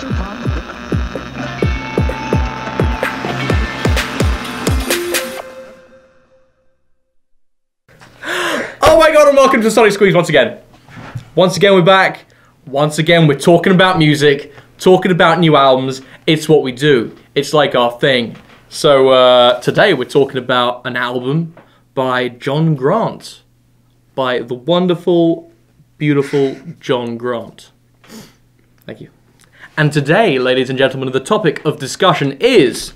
Oh my god, and welcome to Sonic Squeeze once again. Once again, we're back. Once again, we're talking about music, talking about new albums. It's what we do. It's like our thing. So today we're talking about an album by John Grant. By the wonderful, beautiful John Grant. Thank you. And today, ladies and gentlemen, the topic of discussion is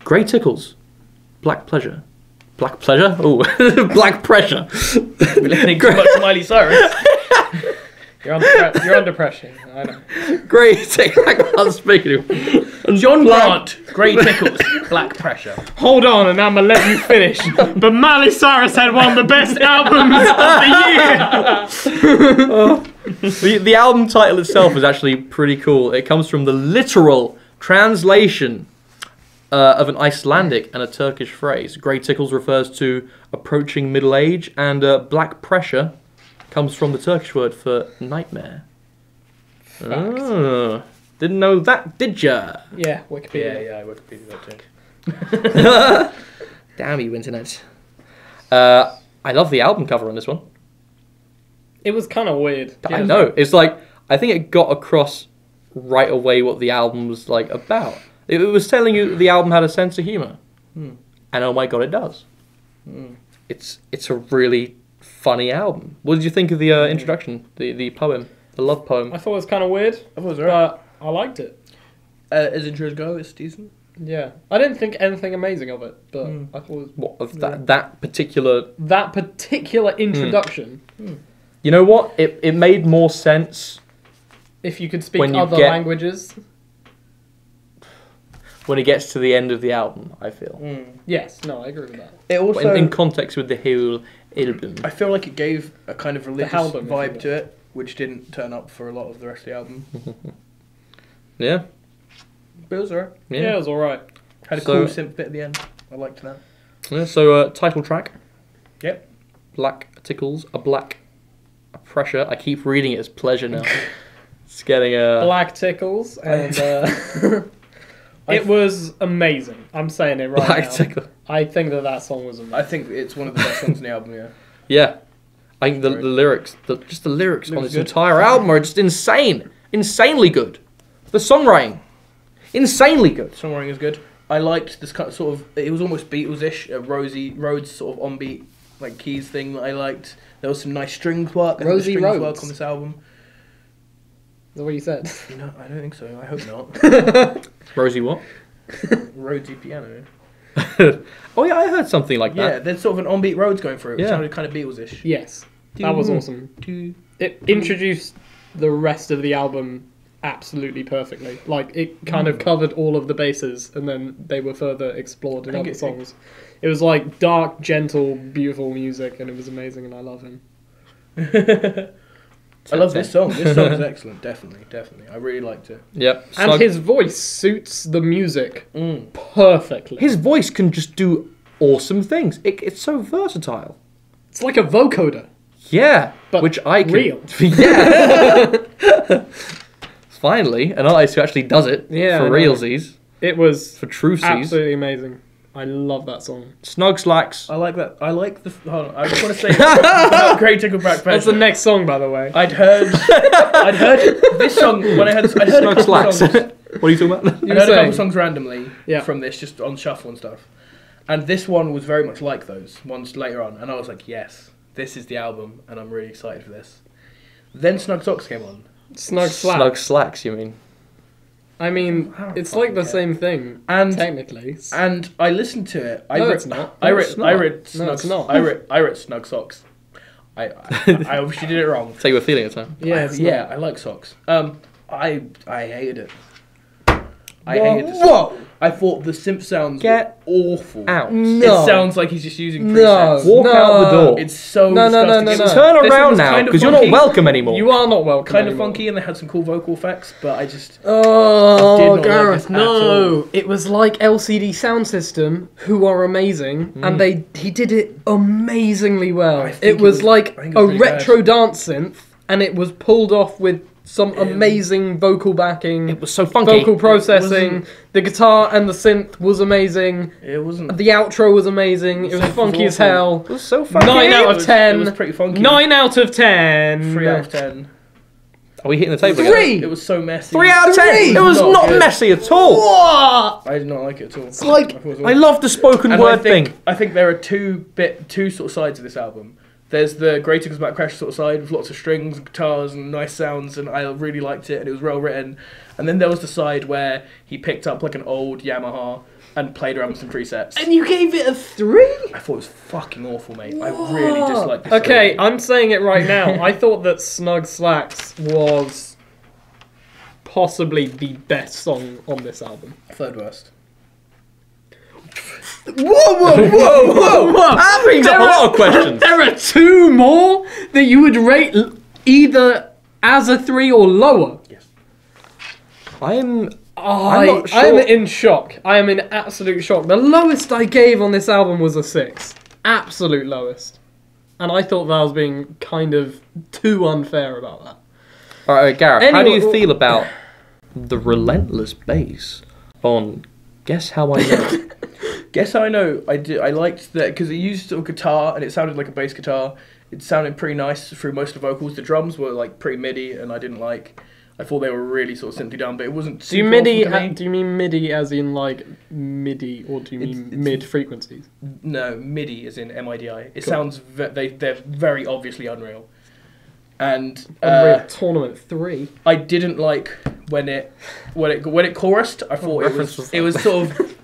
Grey Tickles, Black Pleasure. Black Pleasure? Oh, Black Pressure. We're listening too much to Miley Cyrus. You're under pressure. I know. Grey Tickles. I can't speak anymore. John Grant, Grey Tickles, Black Pressure. Hold on, and I'm gonna let you finish. But Miley Cyrus had one of the best albums of the year. The album title itself is actually pretty cool. It comes from the literal translation of an Icelandic and a Turkish phrase. Grey Tickles refers to approaching middle age, and Black Pressure comes from the Turkish word for nightmare. Oh, didn't know that, did ya? Yeah, Wikipedia. Yeah, I Wikipedia that too. Damn you, internet. I love the album cover on this one. It was kind of weird. I know. It's like, I think it got across right away what the album was like about. It was telling you the album had a sense of humour. And oh my god, it does. It's a really funny album. What did you think of the introduction, the poem, the love poem? I thought it was kind of weird. I thought it was alright. But I liked it. As intros go, it's decent. Yeah. I didn't think anything amazing of it, but I thought it was... What, of that particular... That particular introduction. You know what? It made more sense... If you could speak other languages. When it gets to the end of the album, I feel. Yes, no, I agree with that. It also... In context with the whole album. I feel like it gave a kind of religious album, vibe to it, which didn't turn up for a lot of the rest of the album. Yeah. But it was alright. Yeah, it was alright. Had a cool synth bit at the end. I liked that. Yeah, so title track. Yep. Black Tickles, a Black Pressure. I keep reading it as pleasure now. It's getting Black Tickles, and it was amazing. I'm saying it right Black now. Tickle. I think that song was amazing. I think it's one of the best songs in the album, yeah. Yeah. I think the lyrics, just the lyrics on this good. entire album are just insane. Insanely good. The songwriting, insanely good. Songwriting is good. I liked this kind of sort of, it was almost Beatles-ish, Rhodes sort of on-beat like keys thing that I liked. There was some nice strings work. Rosie Rhodes work on this album. Is that what you said? No, I don't think so. I hope not. Rosie what? Rhodesy piano. Oh yeah, I heard something like Yeah, that. there's sort of an on-beat Rhodes going through it. Yeah. It sounded kind of Beatles-ish. Yes. That was awesome. It introduced the rest of the album absolutely perfectly. Like, it kind of covered all of the bases, and then they were further explored in other songs. It was like dark, gentle, beautiful music, and it was amazing, and I love him. I love this song. This song is excellent. Definitely. I really liked it. Yep. And his voice suits the music perfectly. His voice can just do awesome things. It's so versatile. It's like a vocoder. Yeah, but which I can. Real. Yeah. Finally, an artist who actually does it for realsies. It was for truesies. Absolutely amazing. I love that song. Snug Slacks. I like that. I like the. Hold on. I just want to say about Grey Tickle Black Pressure. That's the next song, by the way. I'd heard this song when I heard Snug Slacks. What are you talking about? I heard a couple songs randomly Yeah. from this, just on shuffle and stuff. And this one was very much like those ones later on, and I was like, yes, this is the album, and I'm really excited for this. Then Snug Socks came on. Snug Slacks. Snug Slacks, you mean? I mean, it's like the same thing, and technically. And I listened to it. It's not. I read Snug Socks. I obviously did it wrong. That's how you were feeling at the time. Yeah, I like socks. I hated it. I hated this. Whoa! I thought the synth sounds were awful. Out. No. It sounds like he's just using presets. Walk out the door. It's so disgusting. Turn around now, because you're not welcome anymore. You are not welcome Kind of anymore. funky, and they had some cool vocal effects, but I just... Oh, did not Gareth, like this at all. It was like LCD Sound System, who are amazing, and he did it amazingly well. It was like a retro dance synth, and it was pulled off with some amazing vocal backing. It was so funky. Vocal processing. The guitar and the synth was amazing. It wasn't. The outro was amazing. It was funky as hell. It was so funky. 9 out of 10. It was pretty funky. 9 out of 10. 3 out of 10. Are we hitting the table 3. again? It was so messy. 3 out of 10. It was not good. messy at all. What? I did not like it at all. It's like I love the spoken And word thing. I think there are two sort of sides of this album. There's the Greater Goes Back Crash sort of side with lots of strings and guitars and nice sounds, and I really liked it and it was well written. And then there was the side where he picked up like an old Yamaha and played around with some presets. And you gave it a 3? I thought it was fucking awful, mate. I really disliked this. Okay, song. I'm saying it right now. I thought that Snug Slacks was possibly the best song on this album. Third worst. Whoa! That brings up a lot of questions. There are 2 more that you would rate either as a 3 or lower. Yes. I'm not sure. I am in shock. I am in absolute shock. The lowest I gave on this album was a 6. Absolute lowest. And I thought that I was being kind of too unfair about that. All right, Gareth, how do Anyway, you feel about the relentless bass on Guess How I Know? Guess How I Know. I liked that because it used sort of guitar and it sounded like a bass guitar. It sounded pretty nice through most of the vocals. The drums were like pretty MIDI, and I didn't like. I thought they were really sort of simply done, but it wasn't. Do you super MIDI? awesome to me. Do you mean MIDI as in like MIDI, or do you mean It's- mid frequencies? No, MIDI as in MIDI. It Cool. sounds they're very obviously Unreal. And Unreal Tournament 3. I didn't like when it chorused. I thought it was sort of.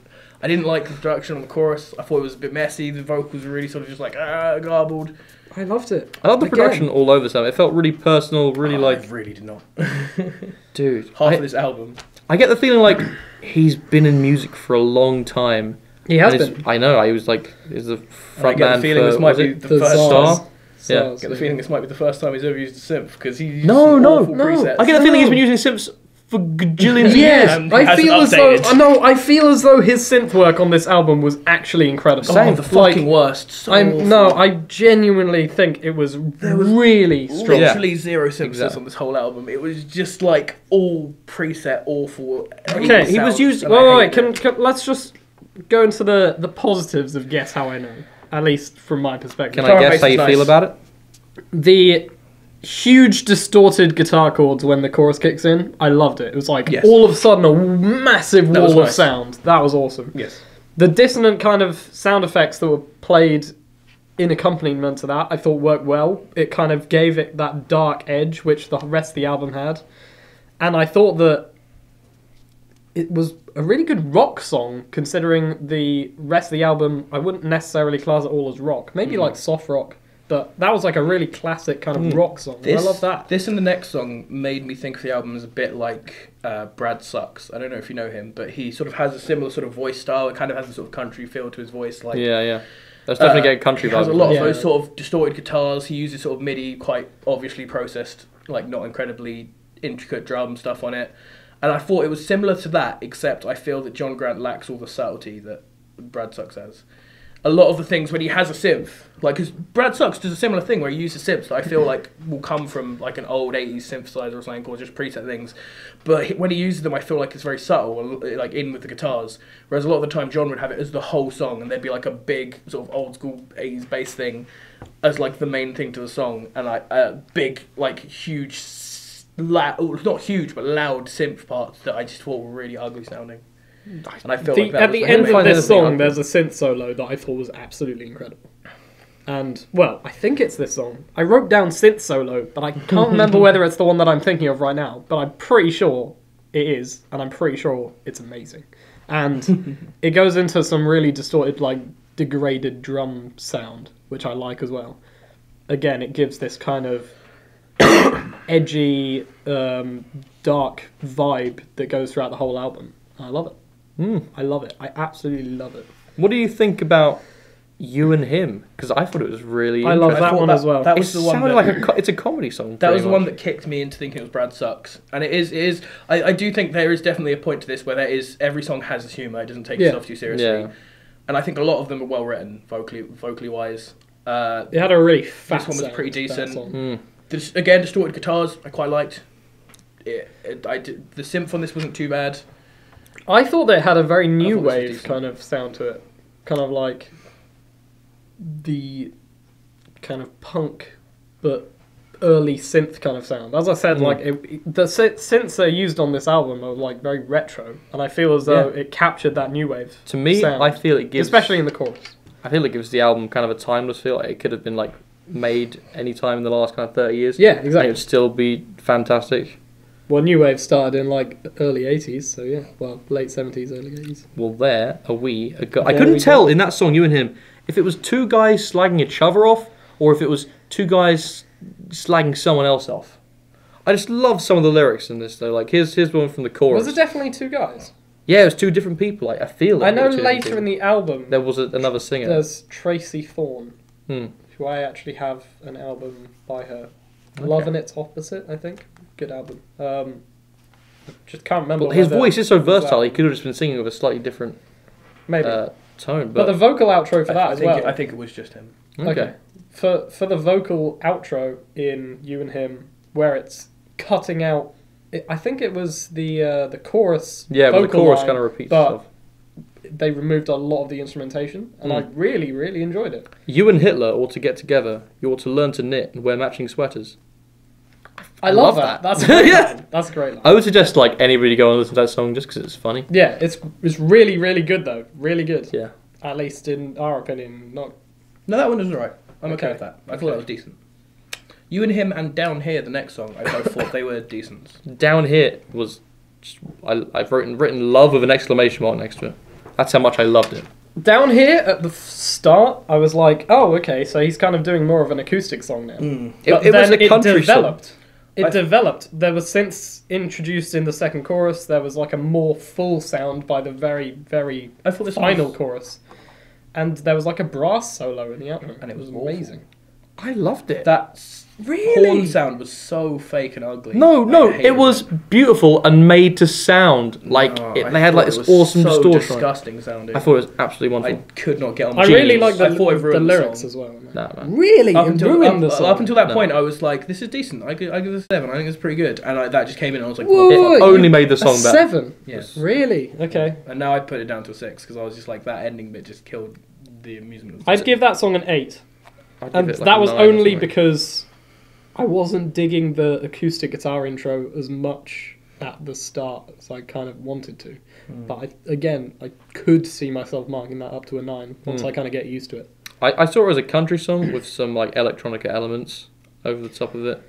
I didn't like the production on the chorus. I thought it was a bit messy. The vocals were really sort of just like garbled. I loved it. I love the Again. production all over this album. It felt really personal, really I like, really did not. dude. Half of this album. I get the feeling like he's been in music for a long time. He has And been. I know. I was like, is the I front get man the feeling for this might was be it the The first Zars. Star? Yeah. Zars, I get the feeling this might be the first time he's ever used a synth because he used No, some no, awful no. presets. I get the feeling he's been No. using synths for gajillions of Yes, years. He I feel as hasn't though updated. I feel as though his synth work on this album was actually incredible. Oh, the fucking worst. So awful. I genuinely think it was really strong. Yeah. Literally zero synthesis Exactly. on this whole album. It was just like all preset, awful. Okay, he was using- Wait, let's just go into the positives of Guess How I Know, at least from my perspective. Can Guitar I and guess bass how is you nice. feel about it? The huge distorted guitar chords when the chorus kicks in, I loved it. It was like Yes. all of a sudden a massive That was wall of nice. sound. That was awesome. Yes. The dissonant kind of sound effects that were played in accompaniment to that, I thought worked well. It kind of gave it that dark edge which the rest of the album had. And I thought that it was a really good rock song, considering the rest of the album, I wouldn't necessarily class it all as rock. Maybe like soft rock. But that was like a really classic kind of rock song. I love that. This and the next song made me think of the album as a bit like Brad Sucks. I don't know if you know him, but he sort of has a similar sort of voice style. It kind of has a sort of country feel to his voice. Like Yeah. That's definitely getting country He has a vibes. lot of Yeah. those sort of distorted guitars. He uses sort of MIDI, quite obviously processed, like not incredibly intricate drum stuff on it. And I thought it was similar to that, except I feel that John Grant lacks all the subtlety that Brad Sucks has. A lot of the things when he has a synth, like, because Brad Sucks does a similar thing where he uses synths that I feel like will come from like an old 80s synthesizer or something, or just preset things. But when he uses them, I feel like it's very subtle, like in with the guitars. Whereas a lot of the time, John would have it as the whole song, and there'd be like a big sort of old school 80s bass thing as like the main thing to the song, and like a big, like huge, loud, not huge, but loud synth parts that I just thought were really ugly sounding. And I feel like that At was the like- end of find this anything song, ugly. there's a synth solo that I thought was absolutely incredible. And, well, I think it's this song. I wrote down synth solo, but I can't remember whether it's the one that I'm thinking of right now. But I'm pretty sure it is, and I'm pretty sure it's amazing. And it goes into some really distorted, like, degraded drum sound, which I like as well. Again, it gives this kind of edgy, dark vibe that goes throughout the whole album. I love it. I love it. I absolutely love it. What do you think about You and Him? Because I thought it was really. I love I that thought one as well. That It was the one sounded that, like it's a comedy song. that was pretty the one much. that kicked me into thinking it was Brad Sucks. And it is. I do think there is definitely a point to this where there is every song has its humour. It doesn't take Yeah. itself too seriously. Yeah. And I think a lot of them are well written, vocally wise. It had a really fat This one was sound, pretty that decent. song. Again, distorted guitars I quite liked. the synth on this wasn't too bad. I thought that it had a very new thought this was wave decent. kind of sound to it. Kind of like the kind of punk, but early synth kind of sound. As I said, like the synths they used on this album are like very retro, and I feel as though it captured that new wave. To me, sound, I feel it gives, especially in the chorus. I feel it gives the album kind of a timeless feel. Like it could have been like made any time in the last kind of 30 years. Yeah, And exactly. it would still be fantastic. Well, new wave started in like early 80s, so yeah. Well, late 70s, early 80s. Well, there are we. I There couldn't we tell go. in that song, You and Him, if it was two guys slagging each other off or if it was two guys slagging someone else off. I just love some of the lyrics in this though. Like here's one from the chorus. Was it definitely two guys? Yeah, it was two different people. Like I feel. Like I know it was two different later people. in the album there was another singer. there's Tracy Thorn, Hmm. who I actually have an album by her. Love and Its Opposite, I think. Good album. I just can't remember. But his whether voice is so it was versatile. that. He could have just been singing with a slightly different Maybe. tone. but the vocal outro for that I as think well. I think it was just him. Okay. For the vocal outro in You and Him, where it's cutting out, I think it was the chorus. Yeah, but the vocal chorus line, kind of repeats but itself. they removed a lot of the instrumentation, and I really, really enjoyed it. You and Hitler ought to get together. You ought to learn to knit and wear matching sweaters. I love love that. that. That's a great Yeah. line. That's a great line. I would suggest like anybody go and listen to that song just because it's funny. Yeah, it's really, really good though. Really good. Yeah. At least in our opinion. Not No, that one was alright. I'm okay Okay. with that. I thought that was decent. You and Him and Down Here, the next song, I both thought they were decent. Down Here was, just, I've written love with an exclamation mark next to it. That's how much I loved it. Down Here at the start, I was like, oh, okay, so he's kind of doing more of an acoustic song now. It But was then a country it developed. song. It developed. There was synths introduced in the second chorus. There was like a more full sound by the very, very I thought this final was, chorus. And there was like a brass solo in the outro. And it was amazing. I loved it. that Really? horn sound was so fake and ugly. No, I hated it was beautiful and made to sound like No, it. I They had like thought this it was awesome so distortion. disgusting sounding. I thought it was absolutely I wonderful. could not get on. I board. really like I thought it the ruined lyrics song. as well. No, man. Really? Up It until, ruined the song. up until that No. point, I was like, "This is decent. I give this a 7. I think it's pretty good." And that just came in, and I was like, Whoa, "What the whoa, fuck?" whoa, only you- made the a song better. 7? Yes. Really? Okay. And now I put it down to a 6 because I was just like, that ending bit just killed the amusement. Of the I'd give that song an 8. I'd And give it, like, that a was 9 or only something. because I wasn't digging the acoustic guitar intro as much at the start as I kind of wanted to. But I could see myself marking that up to a 9 once I kind of get used to it. I saw it as a country song with some like electronica elements over the top of it.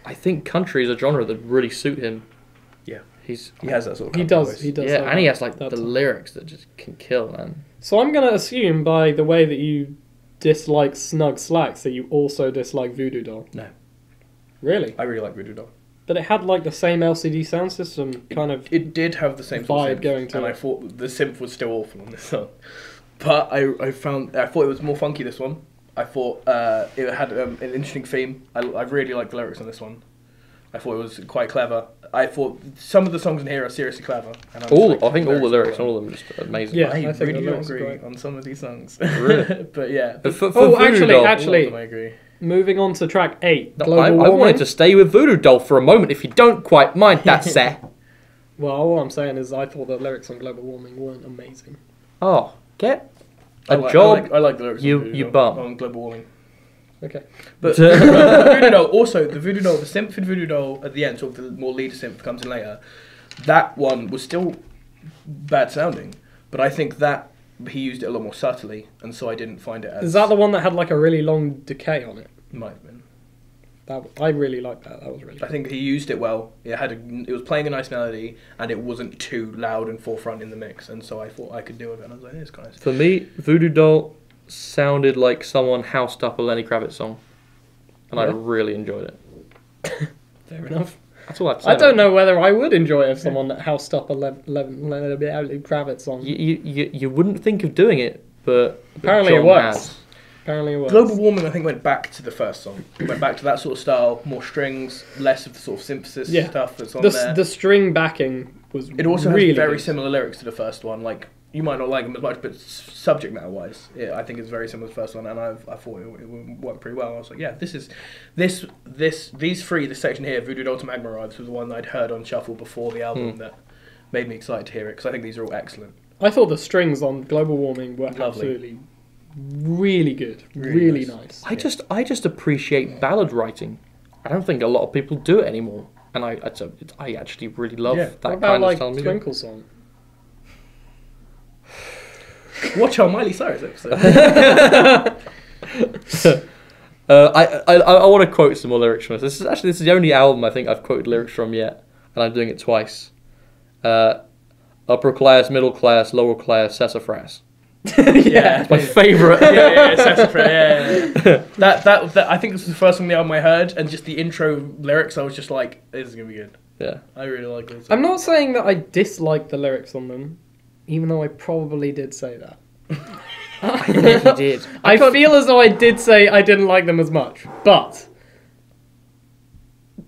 I think country is a genre that really suit him. Yeah. He He has that sort of. He country does. voice. He does. yeah, have and he that- has like that the time. lyrics that just can kill, man. So I'm going to assume by the way that you dislike Snug Slacks that you also dislike Voodoo Doll. No. Really? I really like Voodoo Doll. But it had like the same LCD sound system kind of... It did have the same sort of vibe synth, going to and it. I thought the synth was still awful on this song. But I thought it was more funky, this one. I thought it had an interesting theme. I really liked the lyrics on this one. I thought it was quite clever. I thought some of the songs in here are seriously clever. And I think all the lyrics, all of them, are just amazing. Yeah. I I think really the don't lyrics are agree great. on some of these songs. Really? But yeah. For Oh, Voodoo Doll, actually, all of them I agree. moving on to track 8, No, Global I Warming. wanted to stay with Voodoo Doll for a moment, if you don't quite mind that, sir. Well, all I'm saying is I thought the lyrics on Global Warming weren't amazing. Oh, get I a like, job. I like the lyrics you- on Voodoo you Doll, bum. on Global Warming. Okay. But Voodoo Doll, also the Voodoo Doll, the synth in Voodoo Doll at the end, sort of the more leader synth that comes in later, that one was still bad sounding, but I think that he used it a lot more subtly, and so I didn't find it as. Is that the one that had like a really long decay on it? Might have been. I really liked that. That was really I think he used it well. It was playing a nice melody, and it wasn't too loud and forefront in the mix, and so I thought I could deal with it. And I was like, "It's kind of." For me, Voodoo Doll sounded like someone housed up a Lenny Kravitz song, and I Yeah. really enjoyed it. Fair enough. That's all I have to say. I don't about know whether I would enjoy it if someone that housed up a Lenny Kravitz song. it. You wouldn't think of doing it, but Apparently it John works. has. Apparently it works. Global Warming, I think, went back to the first song. It went back to that sort of style, more strings, less of the sort of synthesis Yeah. stuff that's on The, there. the string backing was It also really has very good. similar lyrics to the first one, like you might not like them as much, but subject matter wise, I think it's very similar to the first one, and I thought it would work pretty well. I was like, yeah, these three, this section here, Voodoo Doll to Magma Arrives, was the one I'd heard on shuffle before the album that made me excited to hear it, because I think these are all excellent. I thought the strings on Global Warming were absolutely really good, really nice. I just appreciate ballad writing. I don't think a lot of people do it anymore, and I actually really love that what about, kind like, of style of music. Twinkle Song? Watch our Miley Cyrus episode. I want to quote some more lyrics from this. This is the only album I think I've quoted lyrics from yet, and I'm doing it twice. Upper class, middle class, lower class, sassafras. Yeah, It's my favourite. Sassafras. Yeah. That I think this was the first song on the album I heard, and just the intro lyrics, I was just like, this is gonna be good. Yeah. I really like this. I'm not saying that I dislike the lyrics on them, even though I probably did say that. I think you did. I feel as though I did say I didn't like them as much, but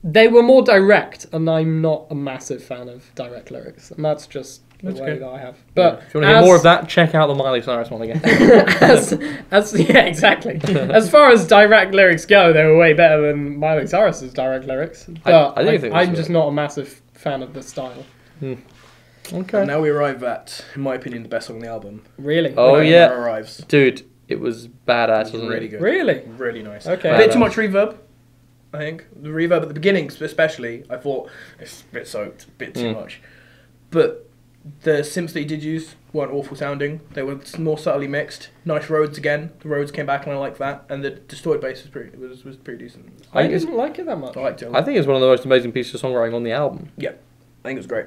they were more direct, and I'm not a massive fan of direct lyrics, and that's just the way that I have. But if you want to hear more of that, check out the Miley Cyrus one again. yeah, exactly. As far as direct lyrics go, they were way better than Miley Cyrus's direct lyrics. But I'm just not a massive fan of the style. Okay. And now we arrive at, in my opinion, the best song on the album. Really? Oh yeah. Magma Arrives. Dude, it was badass, wasn't Really it? good. Really? Really nice. Okay. A bit too much reverb, I think. The reverb at the beginning, especially, I thought it's a bit soaked, a bit too much. But the synths that he did use weren't awful sounding. They were more subtly mixed. Nice Rhodes again. The Rhodes came back, and I like that. And the distorted bass was pretty decent. I didn't like it that much. I liked it. I think it's one of the most amazing pieces of songwriting on the album. Yeah, I think it was great.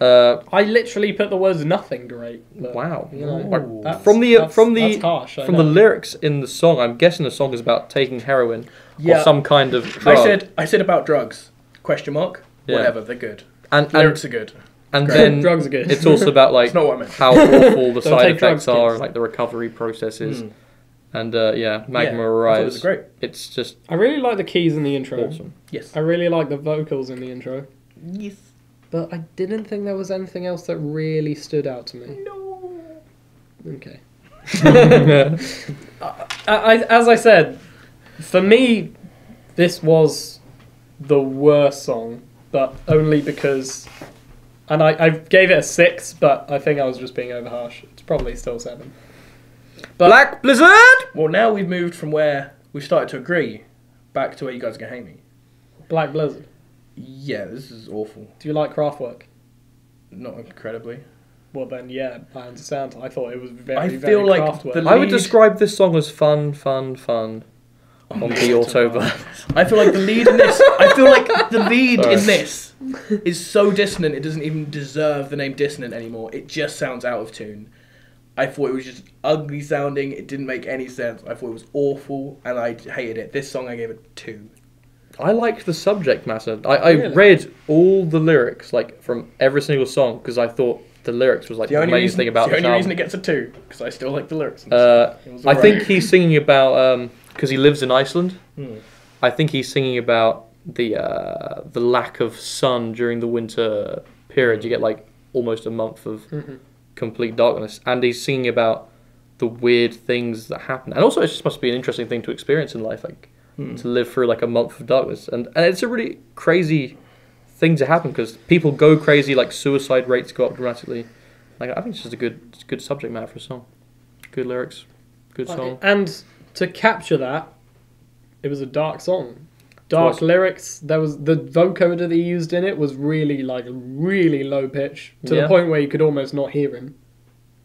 I literally put the words "nothing great." But, Wow. you know, that's harsh, from the lyrics in the song, I'm guessing the song is about taking heroin or some kind of drug. I said about drugs. Question mark. Yeah. Whatever. They're good. And Lyrics are good. And then drugs are good. It's also about like That's not what I meant. how awful the side take effects drugs, are, kids. like the recovery processes. And Magma Yeah, I thought it Arrives. was great. It's just I really like the keys in the intro. awesome. Yes. I really like the vocals in the intro. Yes. But I didn't think there was anything else that really stood out to me. No. Okay. As I said, for me, this was the worst song, but only because... And I gave it a 6, but I think I was just being over harsh. It's probably still 7. But Black Blizzard! Well, now we've moved from where we started to agree back to where you guys are going to hate me. Black Blizzard. Yeah, this is awful. Do you like Kraftwerk? Not incredibly. Well then, yeah, I understand. I thought it was very, I very feel like Kraftwerk. the I would lead- describe this song as fun on the Autobahn. I feel like the lead in this. I feel like the lead in this is so dissonant. It doesn't even deserve the name dissonant anymore. It just sounds out of tune. I thought it was just ugly sounding. It didn't make any sense. I thought it was awful, and I hated it. This song I gave it 2. I liked the subject matter. I Really? read all the lyrics, like from every single song, because I thought the lyrics was like the main thing about the this only album. reason it gets a 2 because I still like the lyrics. In this song. It was I alright. think he's singing about because he lives in Iceland. Hmm. I think he's singing about the lack of sun during the winter period. You get like almost a month of complete darkness, and he's singing about the weird things that happen. And also, it just must be an interesting thing to experience in life, like to live through like a month of darkness. And it's a really crazy thing to happen because people go crazy. Like suicide rates go up dramatically. Like I think it's just a good subject matter for a song. Good lyrics, good song. And to capture that, it was a dark song. Dark lyrics. There was the vocoder that he used in it was really low pitch to the point where you could almost not hear him.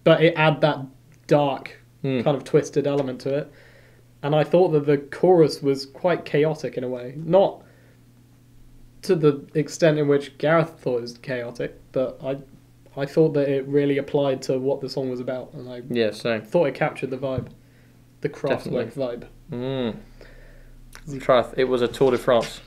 But it had that dark kind of twisted element to it. And I thought that the chorus was quite chaotic in a way. Not to the extent in which Gareth thought it was chaotic, but I thought that it really applied to what the song was about. And I thought it captured the vibe. The Kraftwerk vibe. It was a Tour de France.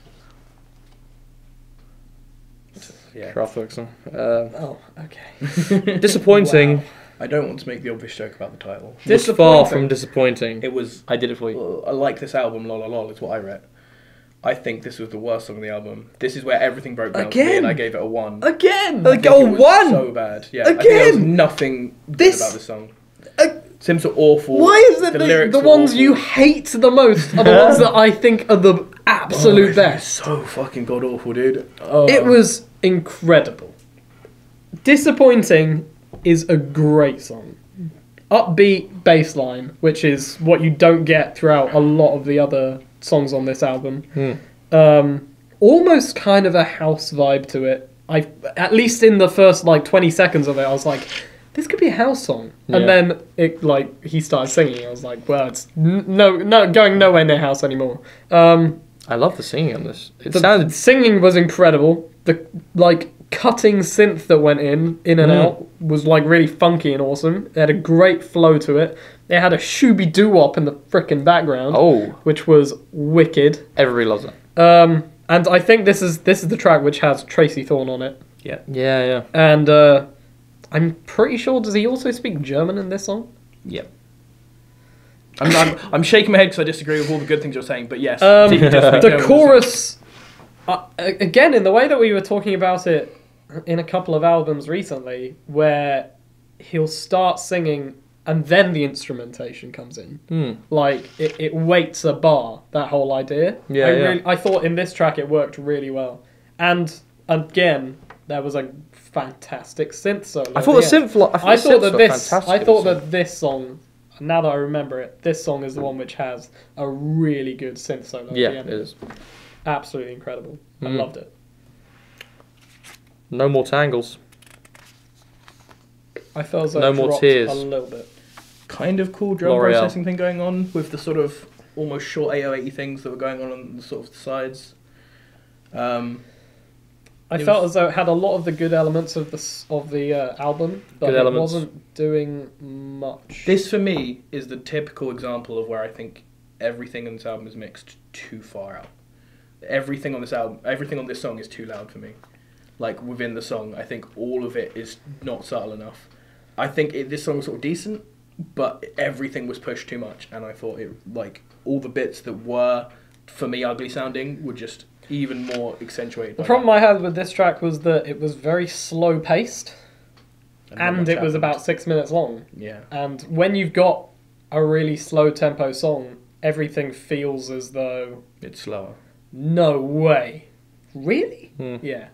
Yeah. Kraftwerk song. Oh, okay. Disappointing. Wow. I don't want to make the obvious joke about the title. Was far from disappointing. It was. I did it for you. I like this album. Lol, lol, lol. It's what I read. I think this was the worst song on the album. This is where everything broke down for me, Again? and I gave it a 1. Again! Like, I think oh, it was 1! so bad. Yeah, I think Again? there was nothing good about this song. Sims are awful. Why is it lyrics The were ones awful. you hate the most are the ones that I think are the absolute best. So fucking god awful, dude. Oh. It was incredible. Disappointing is a great song. Upbeat bass line, which is what you don't get throughout a lot of the other songs on this album. Almost kind of a house vibe to it. At least in the first 20 seconds of it, I was like, this could be a house song. Yeah. And then he started singing. I was like, well, it's no going nowhere near house anymore. I love the singing on this. The singing was incredible. The cutting synth that went in and out was really funky and awesome. It had a great flow to it. It had a shooby doo-wop in the frickin' background, which was wicked. Everybody loves it. And I think this is the track which has Tracy Thorn on it. Yeah. And I'm pretty sure, does he also speak German in this song? Yeah. I'm shaking my head because I disagree with all the good things you're saying, but yes. The chorus, again, in the way that we were talking about it in a couple of albums recently, where he'll start singing and then the instrumentation comes in. It waits a bar, that whole idea. I thought in this track it worked really well. And again, there was a fantastic synth solo. I thought the synth. I thought that this song, now that I remember it, this song is the one which has a really good synth solo. Yeah, at the end. it is. Absolutely incredible. I loved it. No more tangles. I felt as though No it more dropped tears. a little bit. Kind of cool drum L'Oreal. processing thing going on with the sort of almost short 808 things that were going on the sort of sides. I felt as though it had a lot of the good elements of the album, but it wasn't doing much. This for me is the typical example of where I think everything on this album is mixed too far out. Everything on this song is too loud for me. Within the song, I think all of it is not subtle enough. I think this song was sort of decent, but everything was pushed too much, and I thought all the bits that were for me ugly sounding were just even more accentuated. The problem I had with this track was that it was very slow paced, and it was about 6 minutes long. Yeah. And when you've got a really slow tempo song, everything feels as though it's slower. No way. Really? Yeah.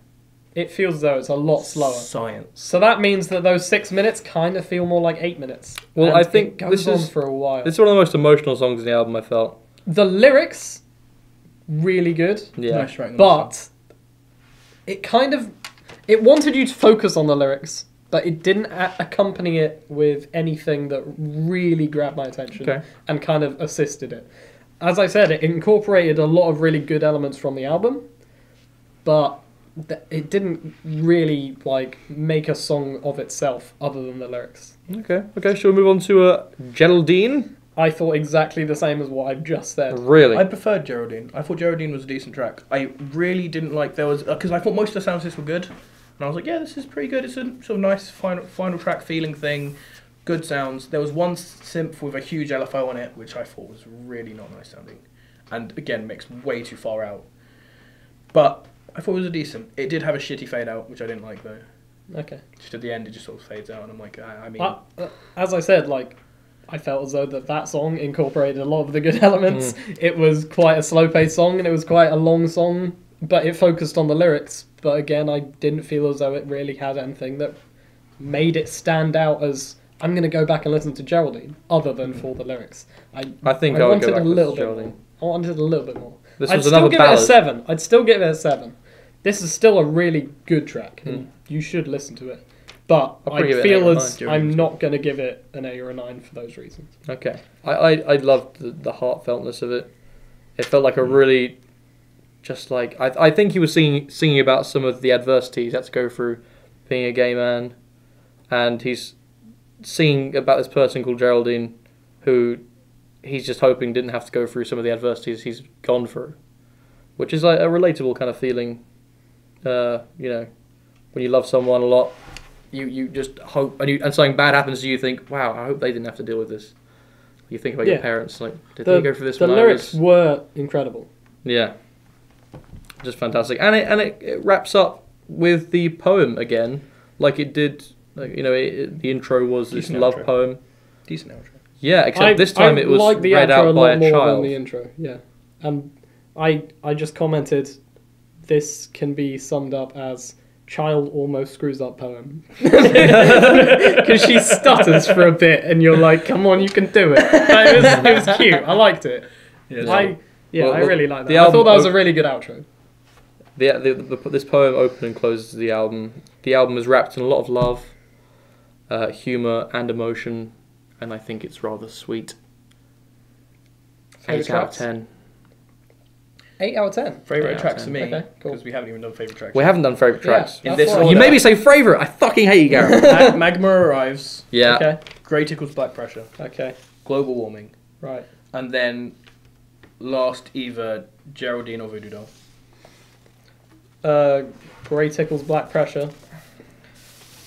It feels as though it's a lot slower. Science. So that means that those 6 minutes kind of feel more like 8 minutes. Well, And I think it goes this on is for a while. This is one of the most emotional songs in the album. I felt. The lyrics, really good. Yeah. Nice track, But it wanted you to focus on the lyrics, but it didn't accompany it with anything that really grabbed my attention and kind of assisted it. As I said, it incorporated a lot of really good elements from the album, but it didn't really make a song of itself other than the lyrics. Okay. Shall we move on to Geraldine? I thought exactly the same as what I've just said. Really? I preferred Geraldine. I thought Geraldine was a decent track. I really didn't like because I thought most of the sounds this were good, and I was like, yeah, this is pretty good. It's a sort of nice final track feeling thing. Good sounds. There was one synth with a huge LFO on it, which I thought was really not nice sounding, and again mixed way too far out. But I thought it was a decent. It did have a shitty fade out, which I didn't like though. Okay. Just at the end, it just sort of fades out, and I'm like, I mean, as I said, I felt as though that song incorporated a lot of the good elements. It was quite a slow-paced song, and it was quite a long song, but it focused on the lyrics. But again, I didn't feel as though it really had anything that made it stand out as, I'm going to go back and listen to Geraldine, other than for the lyrics. I think I would go back and listen to Geraldine. I wanted a little bit more. I'd still give it a 7. I'd still give it a 7. This is still a really good track, and you should listen to it. But I feel as I'm not going to give it an 8 or a 9 for those reasons. Okay. I loved the heartfeltness of it. It felt like a really, I think he was singing about some of the adversities he had to go through being a gay man. And he's singing about this person called Geraldine who he's just hoping didn't have to go through some of the adversities he's gone through. Which is a relatable kind of feeling, when you love someone a lot. You just hope, and something bad happens to you, think, wow, I hope they didn't have to deal with this. You think about your parents, did they go through this? The lyrics were incredible. Yeah. Just fantastic, and it wraps up with the poem again, like it did. Like, you know, the intro was this Decent love outro. poem. Decent outro. Yeah, except this time it was like the read outro out a by lot a more child. than the intro. Yeah, I just commented, this can be summed up as child almost screws up poem, because she stutters for a bit, and you're like, come on, you can do it. But it was cute. I liked it. Yeah, I really like that. the I thought album that was a really good outro. This poem opens and closes the album. The album is wrapped in a lot of love, humour, and emotion, and I think it's rather sweet. Favourite 8 out of tracks? 10. 8 out of 10. Favourite Yeah, tracks for me, okay, cool. because we haven't even done favourite tracks. We haven't done favourite tracks. In this That's order, You made me say favourite. I fucking hate you, Gareth. Magma Arrives, Yeah. Okay. Grey Tickles Black Pressure, Okay. Global Warming, Right. and then last either Geraldine or Voodoo Doll. Grey Tickles Black Pressure.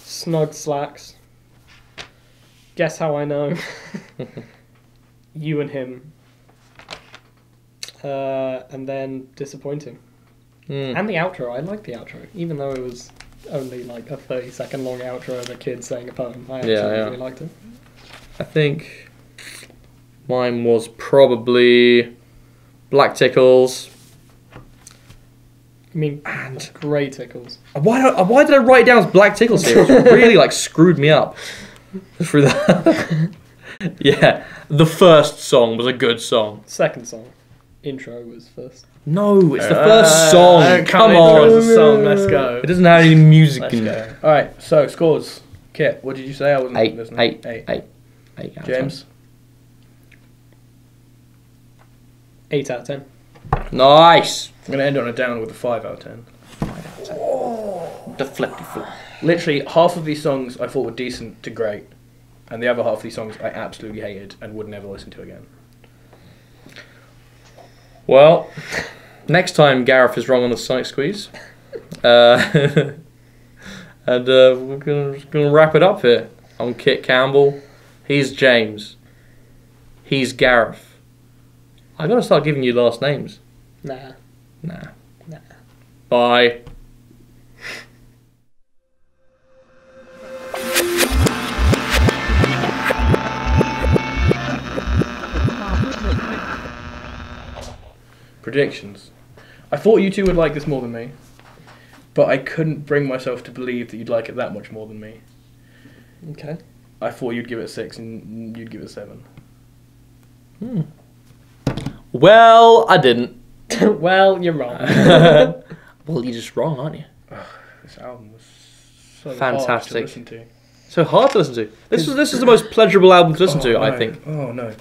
Snug Slacks. Guess How I Know. You and Him. And then Disappointing. Mm. And the outro. I liked the outro. Even though it was only like a 30-second long outro of a kid saying a poem. I actually really liked it. I think mine was probably Black Tickles. I mean, and Grey Tickles. Why did I write it down as Black Tickles here? It really like screwed me up through that. Yeah, the first song was a good song. Second song. Intro was first. No, it's the first song. Come on. The song. Let's go. It doesn't have any music Let's in go. there. All right. So scores. Kit, what did you say? I wasn't 8, listening. 8, 8. 8, 8. James. 8 out of 10. Nice. I'm gonna end on a down with a 5 out of 10. 5 out of 10. Oh, the flippy flip. Literally, half of these songs I thought were decent to great, and the other half of these songs I absolutely hated and would never listen to again. Well, next time Gareth is wrong on the Sonic Squeeze. And we're gonna wrap it up here. I'm Kit Campbell. He's James. He's Gareth. I gotta start giving you last names. Nah. Nah. Nah. Bye. Predictions. I thought you two would like this more than me, but I couldn't bring myself to believe that you'd like it that much more than me. Okay. I thought you'd give it a 6 and you'd give it a 7. Well, I didn't. Well, you're wrong. Well, you're just wrong, aren't you? This album was so Fantastic. hard to listen to. So hard to listen to. This is the most pleasurable album to listen to, I no. think. Oh no.